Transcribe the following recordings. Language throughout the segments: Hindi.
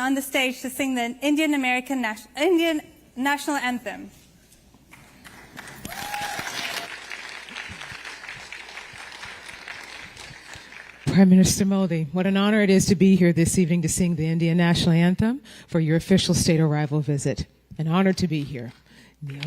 on the stage to sing the Indian National Anthem. Prime Minister Modi, what an honor it is to be here this evening to sing the Indian National Anthem for your official state arrival visit. An honor to be here. Neil.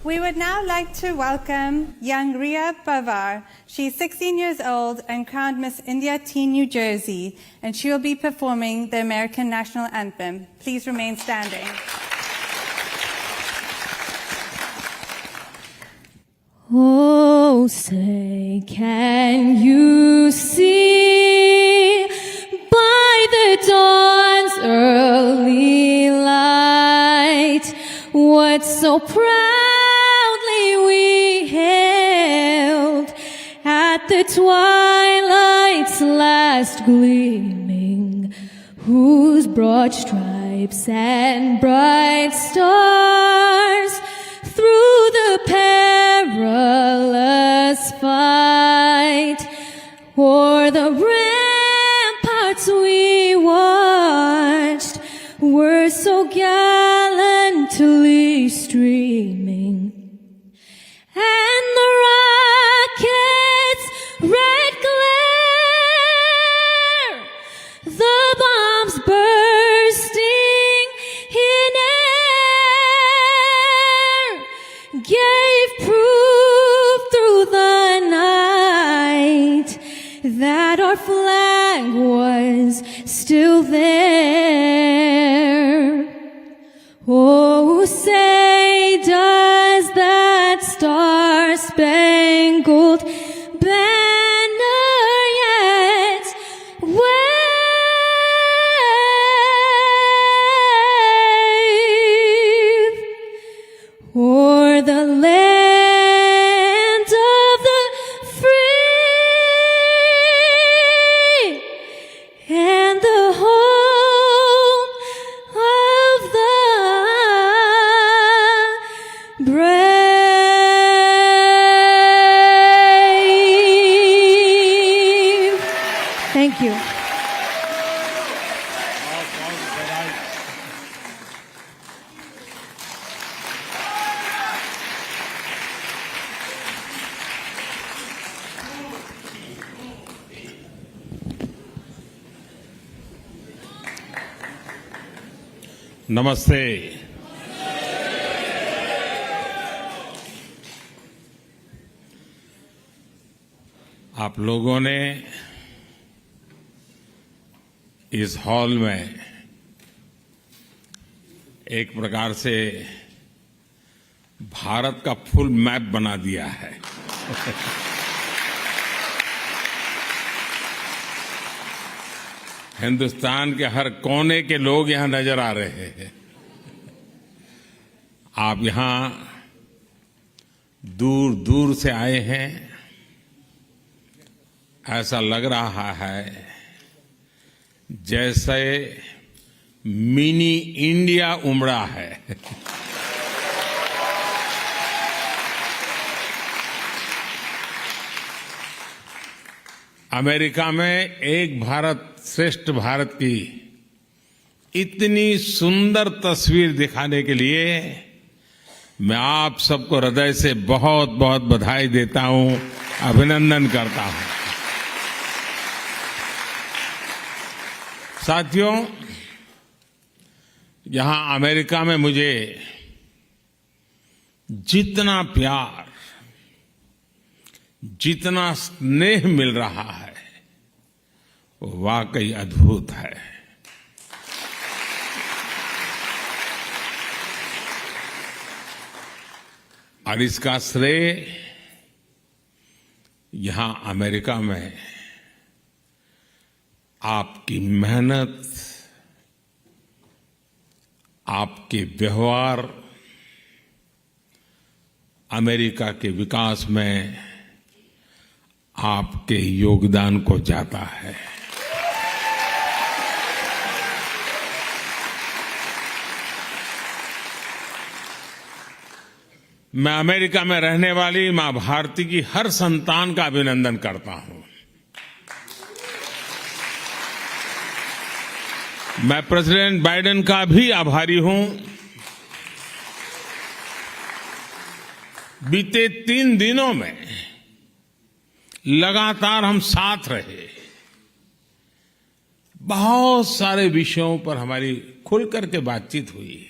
We would now like to welcome young Riya Pawar. She's 16 years old and crowned Miss India Teen New Jersey, and she will be performing the American National Anthem. Please remain standing. Oh, say, can you see by the dawn's early light what so proudly we hailed at the twilight's last gleaming, whose broad stripes and bright stars through the perilous fight o'er the ramparts we watched were so gallantly streaming, and the rocket's red glare, the bombs bursting in air, gave proof through the night that our flag was still there. Oh, say, does that star-spangled banner yet wave o'er the land of the free and the home of the brave? नमस्ते। आप लोगों ने इस हॉल में एक प्रकार से भारत का फुल मैप बना दिया है। हिंदुस्तान के हर कोने के लोग यहां नजर आ रहे हैं। आप यहां दूर दूर से आए हैं। ऐसा लग रहा है जैसे मिनी इंडिया उमड़ा है। अमेरिका में एक भारत श्रेष्ठ भारत की इतनी सुंदर तस्वीर दिखाने के लिए मैं आप सबको हृदय से बहुत बहुत बधाई देता हूं, अभिनंदन करता हूं। साथियों, यहां अमेरिका में मुझे जितना प्यार, जितना स्नेह मिल रहा है वो वाकई अद्भुत है। और इसका श्रेय यहां अमेरिका में आपकी मेहनत, आपके व्यवहार, अमेरिका के विकास में आपके योगदान को जाता है। मैं अमेरिका में रहने वाली मां भारती की हर संतान का अभिनंदन करता हूं। मैं प्रेसिडेंट बाइडेन का भी आभारी हूं। बीते 3 दिनों में लगातार हम साथ रहे। बहुत सारे विषयों पर हमारी खुलकर के बातचीत हुई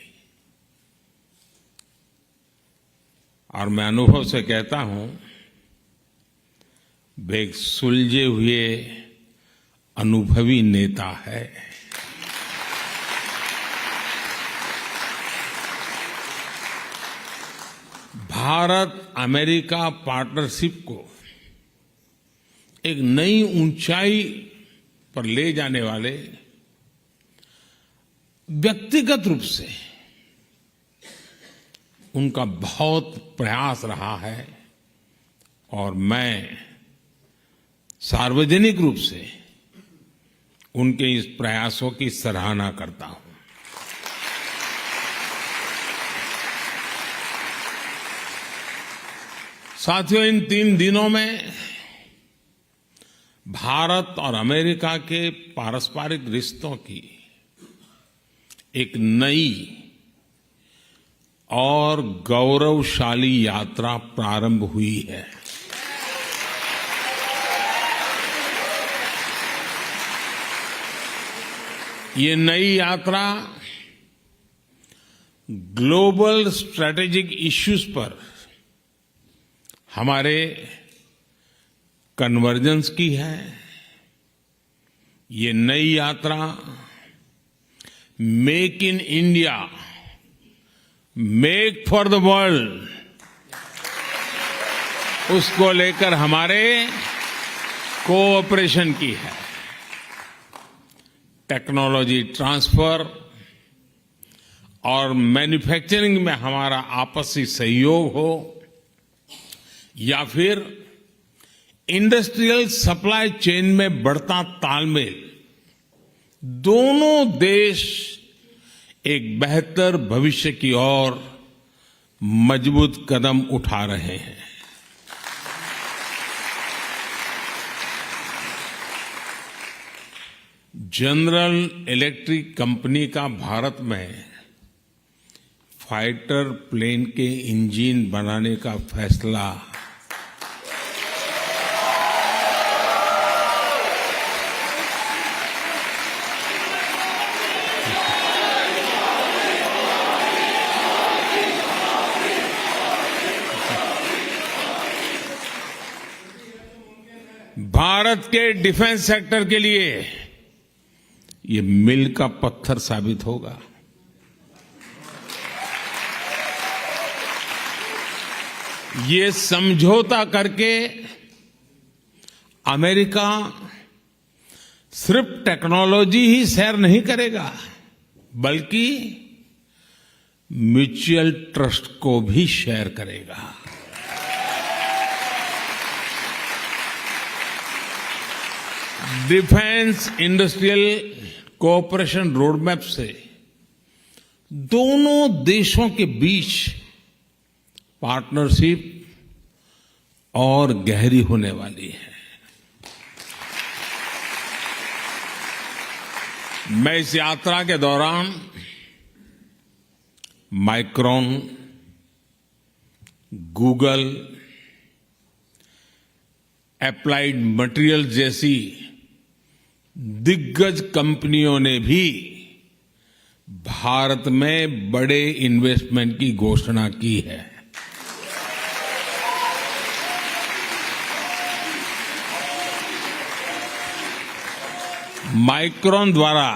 और मैं अनुभव से कहता हूं, वे एक सुलझे हुए अनुभवी नेता है। भारत अमेरिका पार्टनरशिप को एक नई ऊंचाई पर ले जाने वाले व्यक्तिगत रूप से उनका बहुत प्रयास रहा है और मैं सार्वजनिक रूप से उनके इस प्रयासों की सराहना करता हूं। साथियों, इन 3 दिनों में भारत और अमेरिका के पारस्परिक रिश्तों की एक नई और गौरवशाली यात्रा प्रारंभ हुई है। ये नई यात्रा ग्लोबल स्ट्रैटेजिक इश्यूज पर हमारे कन्वर्जेंस की है। ये नई यात्रा make in India, make for the world, उसको लेकर हमारे कोऑपरेशन की है। टेक्नोलॉजी ट्रांसफर और मैन्युफैक्चरिंग में हमारा आपसी सहयोग हो या फिर इंडस्ट्रियल सप्लाई चेन में बढ़ता तालमेल, दोनों देश एक बेहतर भविष्य की ओर मजबूत कदम उठा रहे हैं। जनरल इलेक्ट्रिक कंपनी का भारत में फाइटर प्लेन के इंजन बनाने का फैसला भारत के डिफेंस सेक्टर के लिए ये मील का पत्थर साबित होगा। ये समझौता करके अमेरिका सिर्फ टेक्नोलॉजी ही शेयर नहीं करेगा, बल्कि म्यूचुअल ट्रस्ट को भी शेयर करेगा। डिफेंस इंडस्ट्रियल कोऑपरेशन रोडमैप से दोनों देशों के बीच पार्टनरशिप और गहरी होने वाली है। मैं इस यात्रा के दौरान माइक्रॉन, गूगल, एप्लाइड मटेरियल जैसी दिग्गज कंपनियों ने भी भारत में बड़े इन्वेस्टमेंट की घोषणा की है। माइक्रॉन द्वारा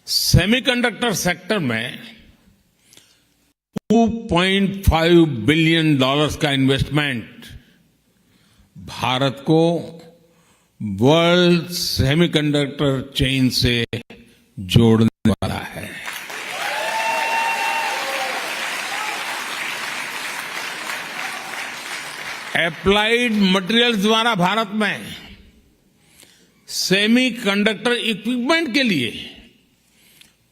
सेमीकंडक्टर सेक्टर में $2.5 बिलियन का इन्वेस्टमेंट भारत को वर्ल्ड सेमीकंडक्टर चेन से जोड़ने वाला है। एप्लाइड मटेरियल्स द्वारा भारत में सेमीकंडक्टर इक्विपमेंट के लिए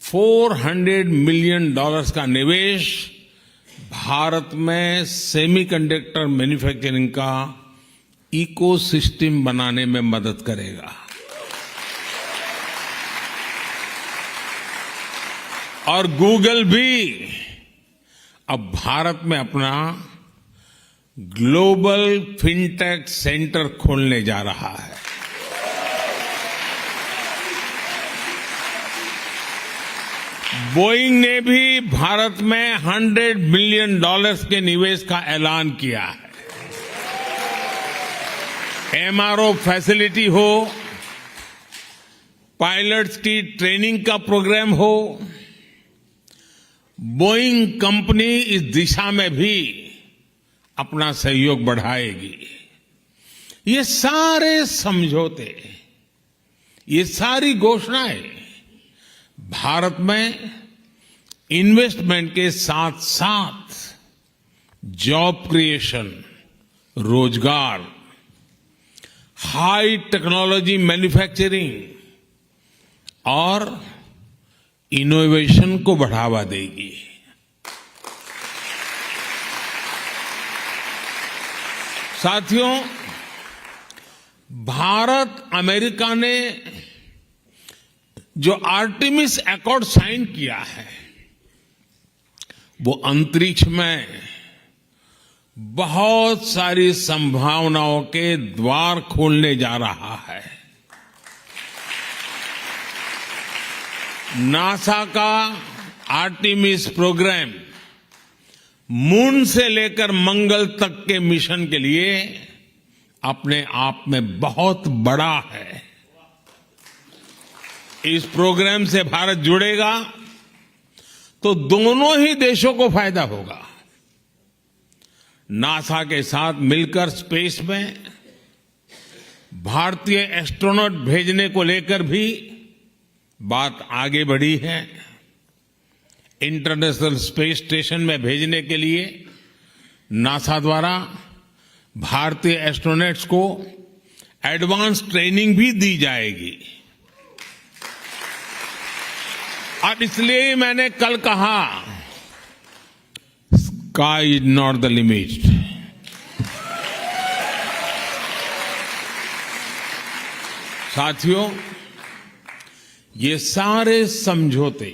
$400 मिलियन का निवेश भारत में सेमीकंडक्टर मैन्युफैक्चरिंग का इकोसिस्टम बनाने में मदद करेगा। और गूगल भी अब भारत में अपना ग्लोबल फिनटेक सेंटर खोलने जा रहा है। बोइंग ने भी भारत में $100 मिलियन के निवेश का ऐलान किया है। एमआरओ फैसिलिटी हो, पायलट्स की ट्रेनिंग का प्रोग्राम हो, बोइंग कंपनी इस दिशा में भी अपना सहयोग बढ़ाएगी। ये सारे समझौते, ये सारी घोषणाएं भारत में इन्वेस्टमेंट के साथ साथ जॉब क्रिएशन, रोजगार, हाई टेक्नोलॉजी मैन्युफैक्चरिंग और इनोवेशन को बढ़ावा देगी। साथियों, भारत अमेरिका ने जो आर्टेमिस अकॉर्ड साइन किया है, वो अंतरिक्ष में बहुत सारी संभावनाओं के द्वार खोलने जा रहा है। नासा का आर्टेमिस प्रोग्राम मून से लेकर मंगल तक के मिशन के लिए अपने आप में बहुत बड़ा है। इस प्रोग्राम से भारत जुड़ेगा तो दोनों ही देशों को फायदा होगा। नासा के साथ मिलकर स्पेस में भारतीय एस्ट्रोनॉट भेजने को लेकर भी बात आगे बढ़ी है। इंटरनेशनल स्पेस स्टेशन में भेजने के लिए नासा द्वारा भारतीय एस्ट्रोनॉट्स को एडवांस ट्रेनिंग भी दी जाएगी। और इसलिए मैंने कल कहा, sky is not the limit. साथियों, ये सारे समझौते,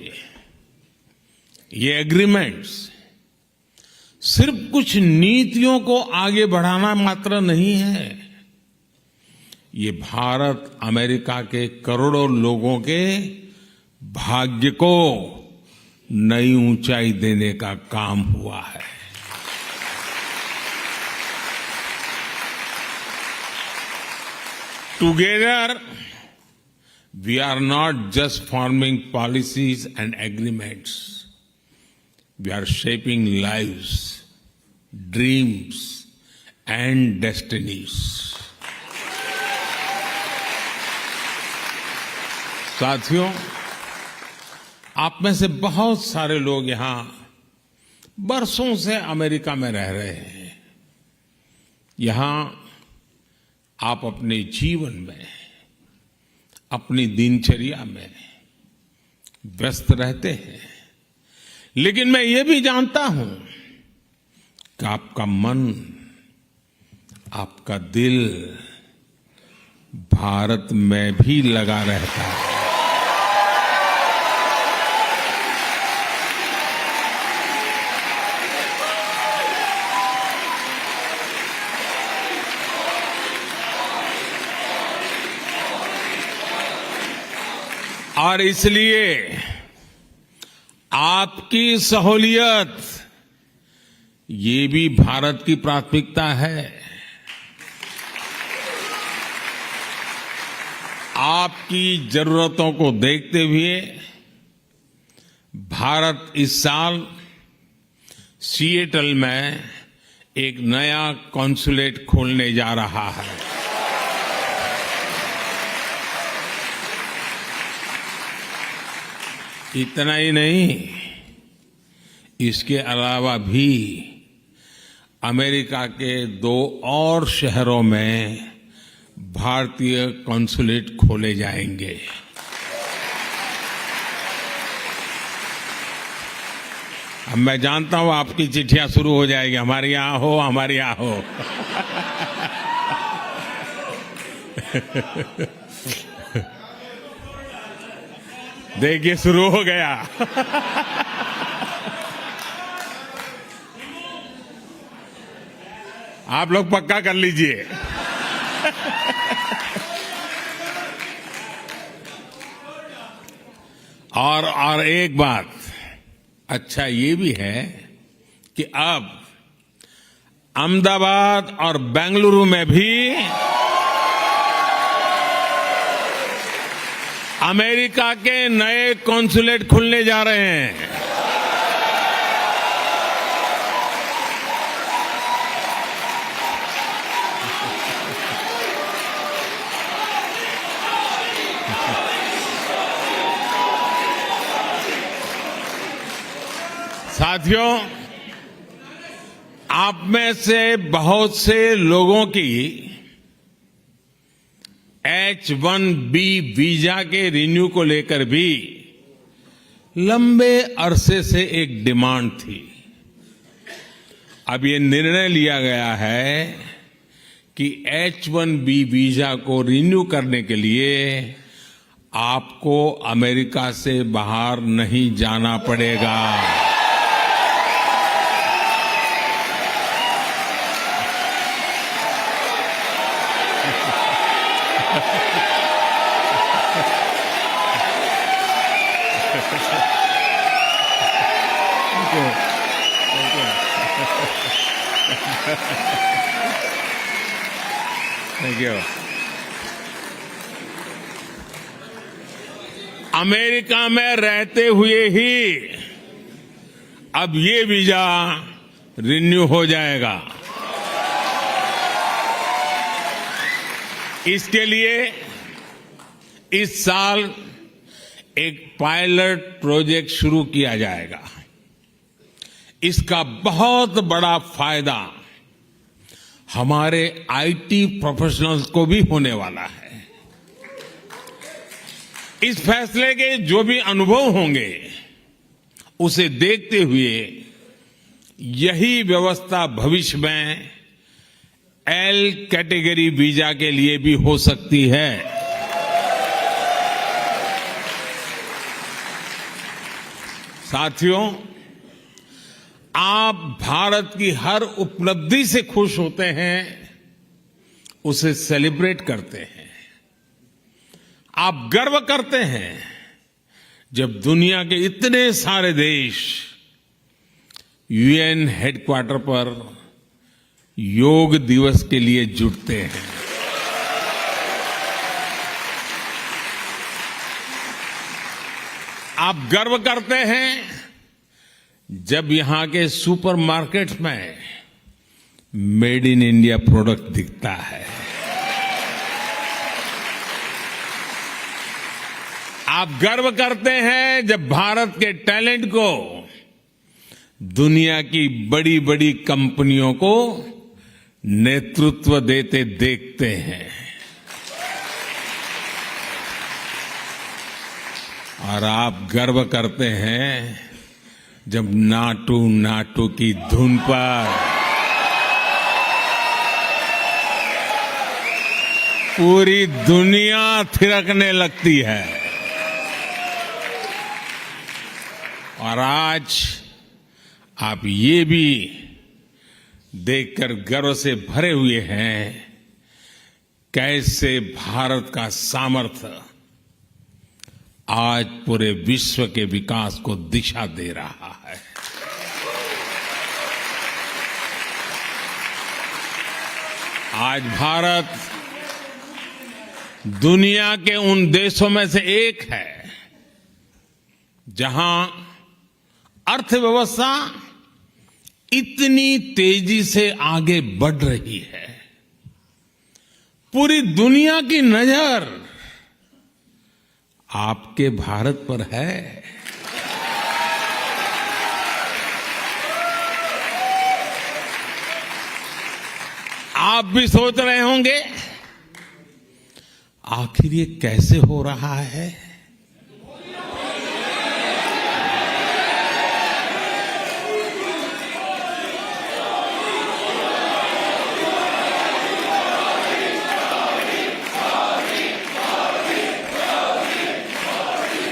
ये एग्रीमेंट्स सिर्फ कुछ नीतियों को आगे बढ़ाना मात्र नहीं है। ये भारत अमेरिका के करोड़ों लोगों के भाग्य को नई ऊंचाई देने का काम हुआ है। Together, we are not just forming policies and agreements. We are shaping lives, dreams, and destinies. साथियों, आप में से बहुत सारे लोग यहां बरसों से अमेरिका में रह रहे हैं। यहां आप अपने जीवन में, अपनी दिनचर्या में व्यस्त रहते हैं, लेकिन मैं ये भी जानता हूं कि आपका मन, आपका दिल भारत में भी लगा रहता है। और इसलिए आपकी सहूलियत ये भी भारत की प्राथमिकता है। आपकी जरूरतों को देखते हुए भारत इस साल सिएटल में एक नया कॉन्सुलेट खोलने जा रहा है। इतना ही नहीं, इसके अलावा भी अमेरिका के 2 और शहरों में भारतीय कॉन्सुलेट खोले जाएंगे। अब मैं जानता हूं आपकी चिट्ठियां शुरू हो जाएगी, हमारे यहां हो, हमारे यहां हो। देखिए शुरू हो गया। आप लोग पक्का कर लीजिए। और एक बात अच्छा ये भी है कि अब अहमदाबाद और बेंगलुरु में भी अमेरिका के नए कॉन्सुलेट खुलने जा रहे हैं। साथियों, आप में से बहुत से लोगों की H-1B वीजा के रिन्यू को लेकर भी लंबे अरसे से एक डिमांड थी। अब ये निर्णय लिया गया है कि H-1B वीजा को रिन्यू करने के लिए आपको अमेरिका से बाहर नहीं जाना पड़ेगा। Thank you. अमेरिका में रहते हुए ही अब ये वीजा रिन्यू हो जाएगा। इसके लिए इस साल एक पायलट प्रोजेक्ट शुरू किया जाएगा। इसका बहुत बड़ा फायदा हमारे आईटी प्रोफेशनल्स को भी होने वाला है। इस फैसले के जो भी अनुभव होंगे उसे देखते हुए यही व्यवस्था भविष्य में एल कैटेगरी वीजा के लिए भी हो सकती है। साथियों, आप भारत की हर उपलब्धि से खुश होते हैं, उसे सेलिब्रेट करते हैं। आप गर्व करते हैं जब दुनिया के इतने सारे देश यूएन हेडक्वार्टर पर योग दिवस के लिए जुटते हैं। आप गर्व करते हैं जब यहां के सुपरमार्केट्स में मेड इन इंडिया प्रोडक्ट दिखता है। आप गर्व करते हैं जब भारत के टैलेंट को दुनिया की बड़ी बड़ी कंपनियों को नेतृत्व देते देखते हैं। और आप गर्व करते हैं जब नाटू नाटू की धुन पर पूरी दुनिया थिरकने लगती है। और आज आप ये भी देखकर गर्व से भरे हुए हैं कैसे भारत का सामर्थ्य आज पूरे विश्व के विकास को दिशा दे रहा है। आज भारत दुनिया के उन देशों में से एक है जहां अर्थव्यवस्था इतनी तेजी से आगे बढ़ रही है। पूरी दुनिया की नजर आपके भारत पर है। आप भी सोच रहे होंगे आखिर ये कैसे हो रहा है।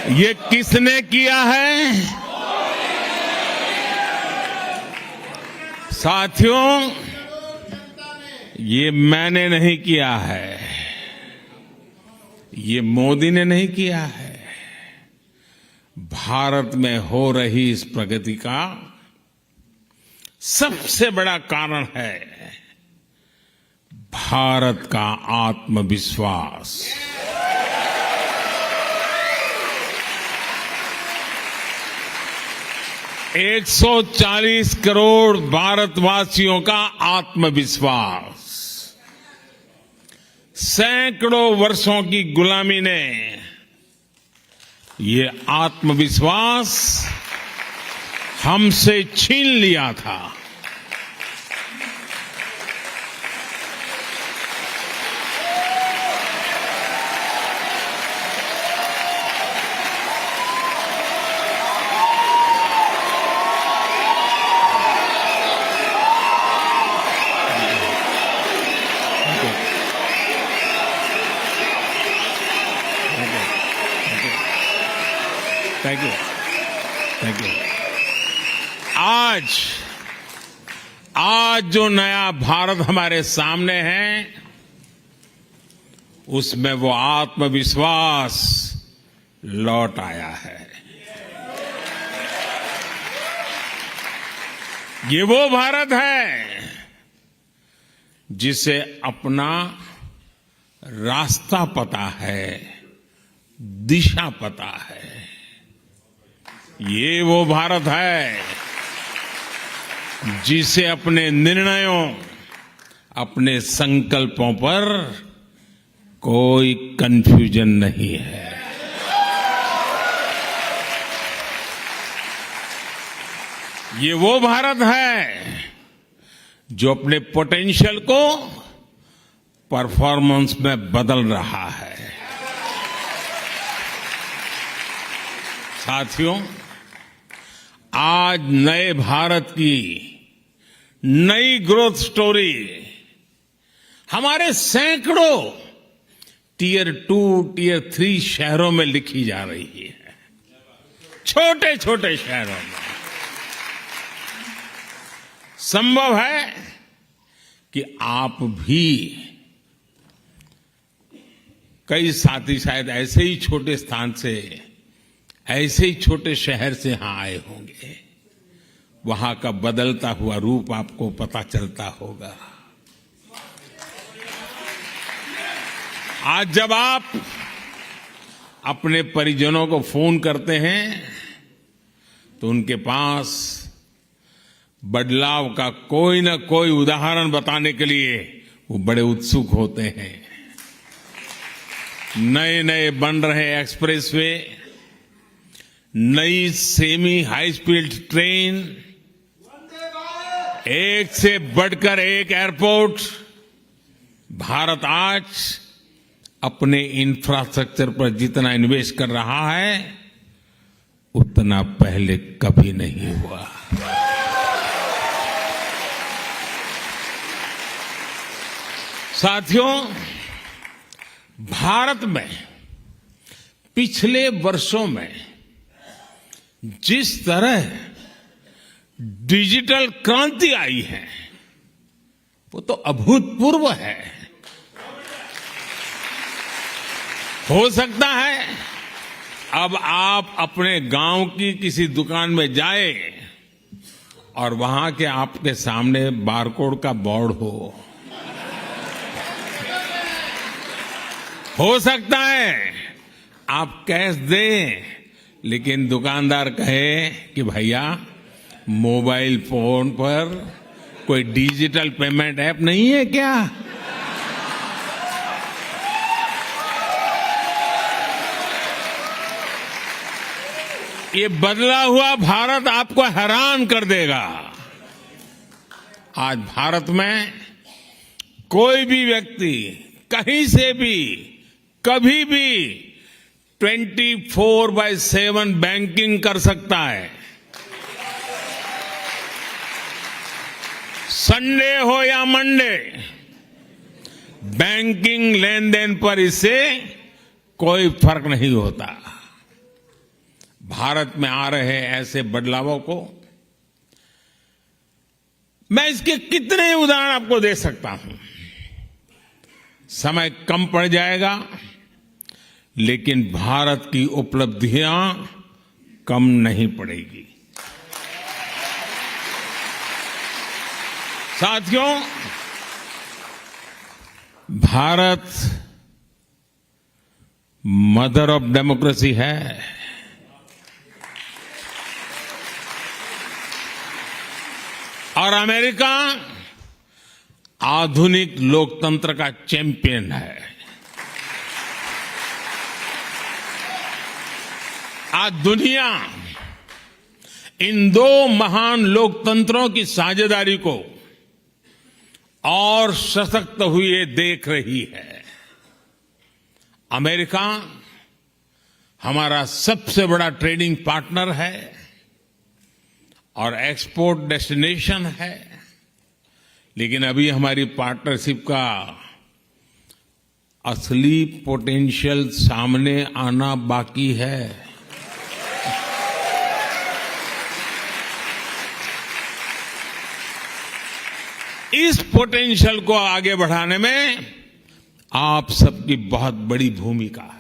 ये किसने किया है? साथियों, ये मैंने नहीं किया है, ये मोदी ने नहीं किया है। भारत में हो रही इस प्रगति का सबसे बड़ा कारण है भारत का आत्मविश्वास। एक 140 करोड़ भारतवासियों का आत्मविश्वास। सैकड़ों वर्षों की गुलामी ने ये आत्मविश्वास हमसे छीन लिया था। Thank you, thank you. आज जो नया भारत हमारे सामने है, उसमें वो आत्मविश्वास लौट आया है। ये वो भारत है जिसे अपना रास्ता पता है, दिशा पता है। ये वो भारत है जिसे अपने निर्णयों, अपने संकल्पों पर कोई कंफ्यूजन नहीं है। ये वो भारत है जो अपने पोटेंशियल को परफॉर्मेंस में बदल रहा है। साथियों, आज नए भारत की नई ग्रोथ स्टोरी हमारे सैकड़ों टियर 2, टियर 3 शहरों में लिखी जा रही है। छोटे छोटे शहरों में संभव है कि आप भी, कई साथी शायद ऐसे ही छोटे स्थान से, ऐसे ही छोटे शहर से यहां आए होंगे। वहां का बदलता हुआ रूप आपको पता चलता होगा। आज जब आप अपने परिजनों को फोन करते हैं तो उनके पास बदलाव का कोई न कोई उदाहरण बताने के लिए वो बड़े उत्सुक होते हैं। नए नए बन रहे एक्सप्रेसवे, नई सेमी हाई स्पीड ट्रेन, एक से बढ़कर एक एयरपोर्ट, भारत आज अपने इंफ्रास्ट्रक्चर पर जितना इन्वेस्ट कर रहा है उतना पहले कभी नहीं हुआ। साथियों, भारत में पिछले वर्षों में जिस तरह डिजिटल क्रांति आई है वो तो अभूतपूर्व है। हो सकता है अब आप अपने गांव की किसी दुकान में जाए और वहां के आपके सामने बारकोड का बोर्ड हो सकता है आप कैश दें लेकिन दुकानदार कहे कि भैया मोबाइल फोन पर कोई डिजिटल पेमेंट ऐप नहीं है क्या? ये बदला हुआ भारत आपको हैरान कर देगा। आज भारत में कोई भी व्यक्ति कहीं से भी कभी भी 24/7 बैंकिंग कर सकता है। संडे हो या मंडे, बैंकिंग लेन देन पर इससे कोई फर्क नहीं होता। भारत में आ रहे ऐसे बदलावों को मैं इसके कितने उदाहरण आपको दे सकता हूं। समय कम पड़ जाएगा लेकिन भारत की उपलब्धियां कम नहीं पड़ेगी। साथियों, भारत मदर ऑफ डेमोक्रेसी है। और अमेरिका आधुनिक लोकतंत्र का चैंपियन है। आज दुनिया इन दो महान लोकतंत्रों की साझेदारी को और सशक्त हुए देख रही है। अमेरिका हमारा सबसे बड़ा ट्रेडिंग पार्टनर है और एक्सपोर्ट डेस्टिनेशन है, लेकिन अभी हमारी पार्टनरशिप का असली पोटेंशियल सामने आना बाकी है। इस पोटेंशियल को आगे बढ़ाने में आप सबकी बहुत बड़ी भूमिका है।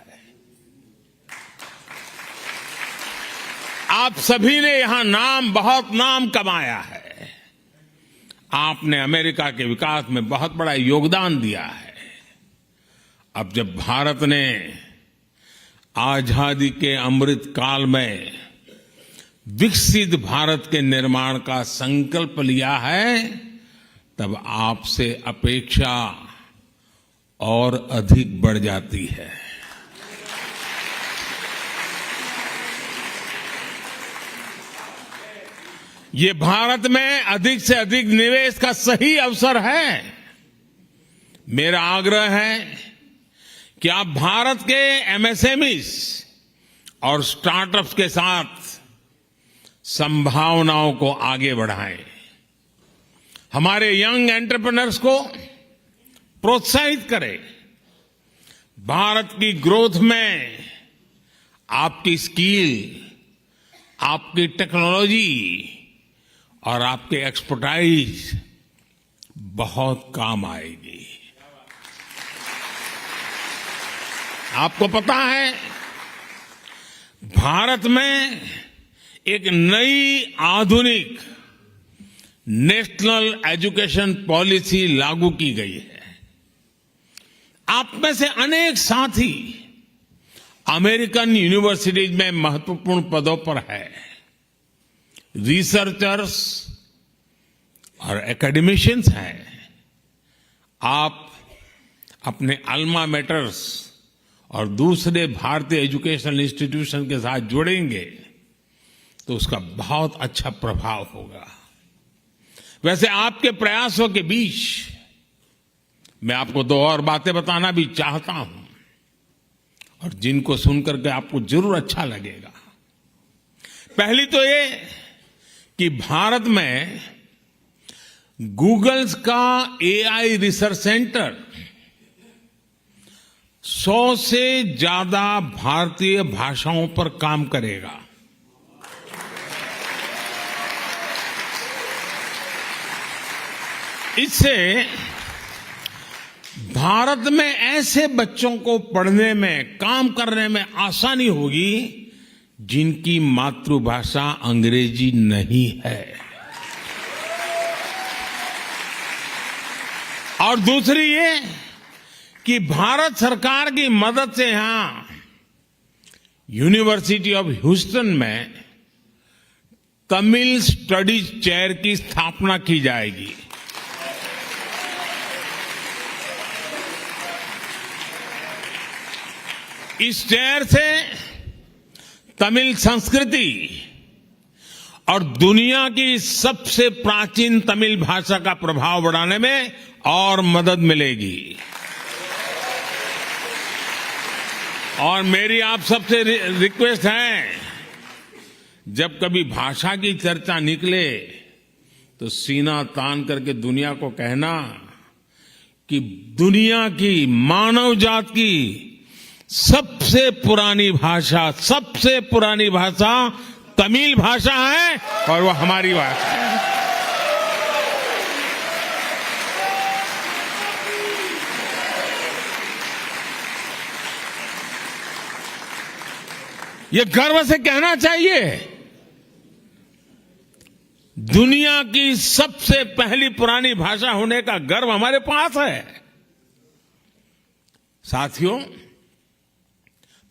आप सभी ने यहां बहुत नाम कमाया है। आपने अमेरिका के विकास में बहुत बड़ा योगदान दिया है। अब जब भारत ने आजादी के अमृत काल में विकसित भारत के निर्माण का संकल्प लिया है, तब आपसे अपेक्षा और अधिक बढ़ जाती है। ये भारत में अधिक से अधिक निवेश का सही अवसर है। मेरा आग्रह है कि आप भारत के एमएसएमईज और स्टार्टअप्स के साथ संभावनाओं को आगे बढ़ाएं। हमारे यंग एंटरप्रेन्योर्स को प्रोत्साहित करें। भारत की ग्रोथ में आपकी स्किल, आपकी टेक्नोलॉजी और आपके एक्सपर्टाइज बहुत काम आएगी। आपको पता है, भारत में एक नई आधुनिक नेशनल एजुकेशन पॉलिसी लागू की गई है। आप में से अनेक साथी अमेरिकन यूनिवर्सिटीज में महत्वपूर्ण पदों पर है, रिसर्चर्स और एकेडमिशियंस हैं। आप अपने अल्मा मैटर्स और दूसरे भारतीय एजुकेशनल इंस्टीट्यूशन के साथ जुड़ेंगे तो उसका बहुत अच्छा प्रभाव होगा। वैसे आपके प्रयासों के बीच मैं आपको दो और बातें बताना भी चाहता हूं और जिनको सुनकर के आपको जरूर अच्छा लगेगा। पहली तो ये कि भारत में गूगल्स का एआई रिसर्च सेंटर 100 से ज्यादा भारतीय भाषाओं पर काम करेगा। इससे भारत में ऐसे बच्चों को पढ़ने में, काम करने में आसानी होगी जिनकी मातृभाषा अंग्रेजी नहीं है। और दूसरी ये कि भारत सरकार की मदद से यहां यूनिवर्सिटी ऑफ ह्यूस्टन में तमिल स्टडीज चेयर की स्थापना की जाएगी। इस चेयर से तमिल संस्कृति और दुनिया की सबसे प्राचीन तमिल भाषा का प्रभाव बढ़ाने में और मदद मिलेगी। और मेरी आप सबसे रिक्वेस्ट है, जब कभी भाषा की चर्चा निकले तो सीना तान करके दुनिया को कहना कि दुनिया की, मानव जात की सबसे पुरानी भाषा तमिल भाषा है और वो हमारी भाषा है। ये गर्व से कहना चाहिए, दुनिया की सबसे पहली पुरानी भाषा होने का गर्व हमारे पास है। साथियों,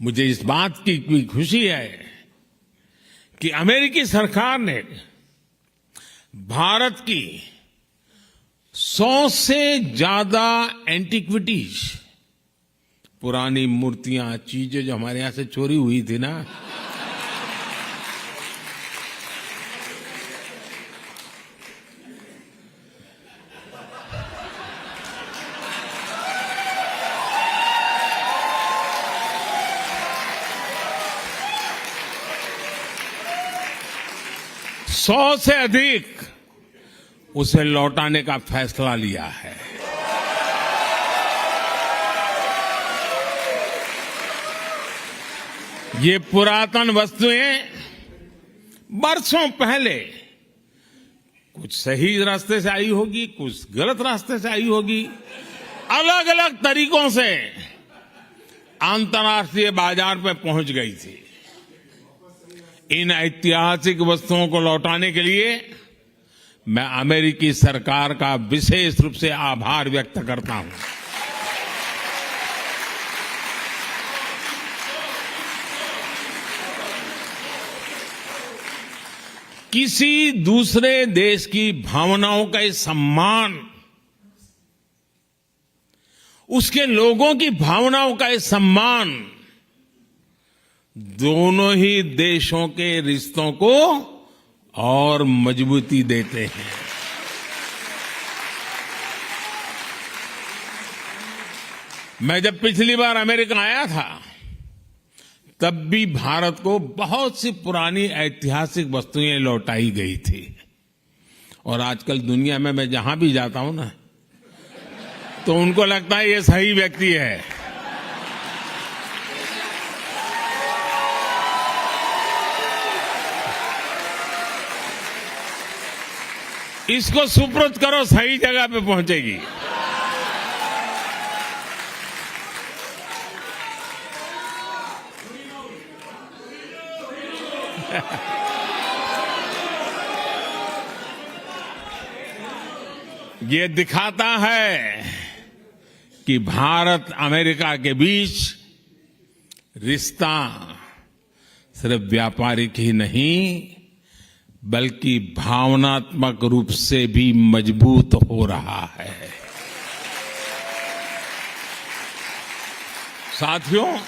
मुझे इस बात की भी खुशी है कि अमेरिकी सरकार ने भारत की 100 से ज्यादा एंटिक्विटीज, पुरानी मूर्तियां, चीजें जो हमारे यहां से चोरी हुई थी ना, सौ से अधिक उसे लौटाने का फैसला लिया है। ये पुरातन वस्तुएं बरसों पहले कुछ सही रास्ते से आई होगी, कुछ गलत रास्ते से आई होगी, अलग अलग तरीकों से अंतर्राष्ट्रीय बाजार पे पहुंच गई थी। इन ऐतिहासिक वस्तुओं को लौटाने के लिए मैं अमेरिकी सरकार का विशेष रूप से आभार व्यक्त करता हूं। किसी दूसरे देश की भावनाओं का सम्मान, उसके लोगों की भावनाओं का सम्मान दोनों ही देशों के रिश्तों को और मजबूती देते हैं। मैं जब पिछली बार अमेरिका आया था तब भी भारत को बहुत सी पुरानी ऐतिहासिक वस्तुएं लौटाई गई थी। और आजकल दुनिया में मैं जहां भी जाता हूं ना, तो उनको लगता है ये सही व्यक्ति है। इसको सुपुर्द करो, सही जगह पे पहुंचेगी। ये दिखाता है कि भारत अमेरिका के बीच रिश्ता सिर्फ व्यापारिक ही नहीं बल्कि भावनात्मक रूप से भी मजबूत हो रहा है। साथियों,